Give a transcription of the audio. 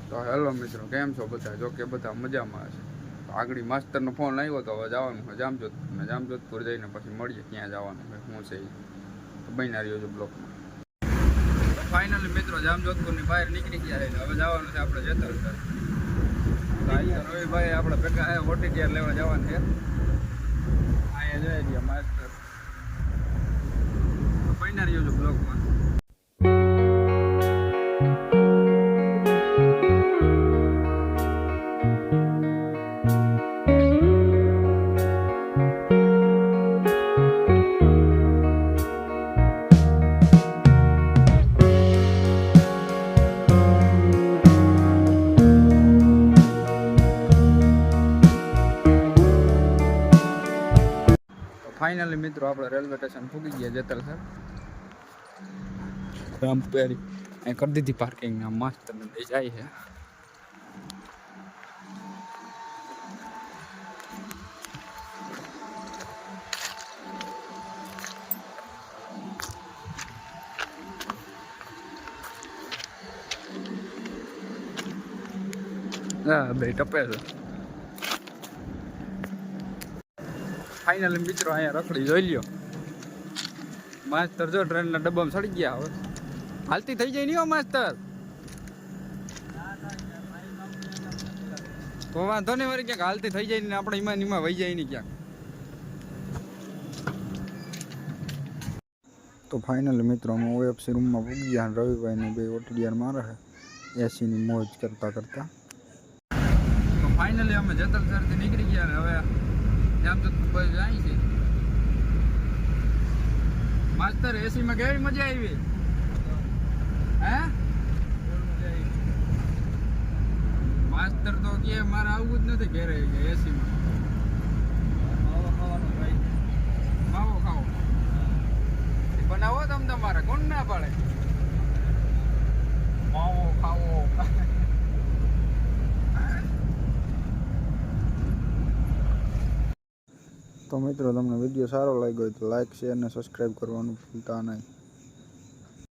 તો હેલો મિત્રો, કેમ છો બધા? જો કે બધા મજામાં હશે. તો આગળ માસ્ટરનો ફોન આવ્યો તો હવે જવાનું છે જામજોધપુર, ને જામજોધપુર જઈને પછી મળીએ ક્યાં જવાનું છે શું છે તો બન્યા રહ્યો છે બ્લોકમાં. તો ફાઇનલી મિત્રો જામજોધપુરની બહાર નીકળી ગયા છે. હવે જવાનું છે આપણે જેતલસર. તો અહીંયા રવિભાઈ આપણે ભેગા છે, ઓટીટીઆર લેવા જવાનું છે. અહીંયા જઈ રહ્યા માસ્ટર. તો બન્યા રહ્યો છે બ્લોકમાં. ફાઇનલી મિત્રો આપણે રેલવે સ્ટેશન પૂગી ગયા જેતલસર. રામપેરી અહીં કરી દીધી પાર્કિંગ. માસ્ટર લઈ જાય છે. હા બે ટપે છે. ફાઇનલી મિત્રો અહીંયા રખડી જોઈ લ્યો. માસ્ટર જો ટ્રેનના ડબ્બામાં સડી ગયા. હવે હાલતી થઈ જાય નહીં હો માસ્ટર. તો વાંધો નહીં, વળી ક્યાંક હાલતી થઈ જાય ને આપણે એમાં વહી જાય નહીં ક્યાંક. તો ફાઇનલી મિત્રો અમે ઓએફસી રૂમમાં પૂગી ગયા. રવિભાઈને બે ઓટીડીઆર મારે છે એસીની મોજ કરતા કરતા. તો ફાઇનલી અમે જેતલસરથી નીકળી ગયા. હવે જામજોધપુર બસ જાય છે. માસ્ટર એસીમાં કેવી મજા આવી? હે માસ્ટર તો કે મારે આવવું જ નથી ઘરે એસીમાં. માવો ખાવાનો ભાઈ, માવો ખાવો બનાવો તમ તમારે, કોણ ના પાડે? માવો ખાવો. તો મિત્રો તમને વિડીયો સારો લાગ્યો હોય તો લાઈક, શેર અને સબસ્ક્રાઈબ કરવાનું ભૂલતા નહીં.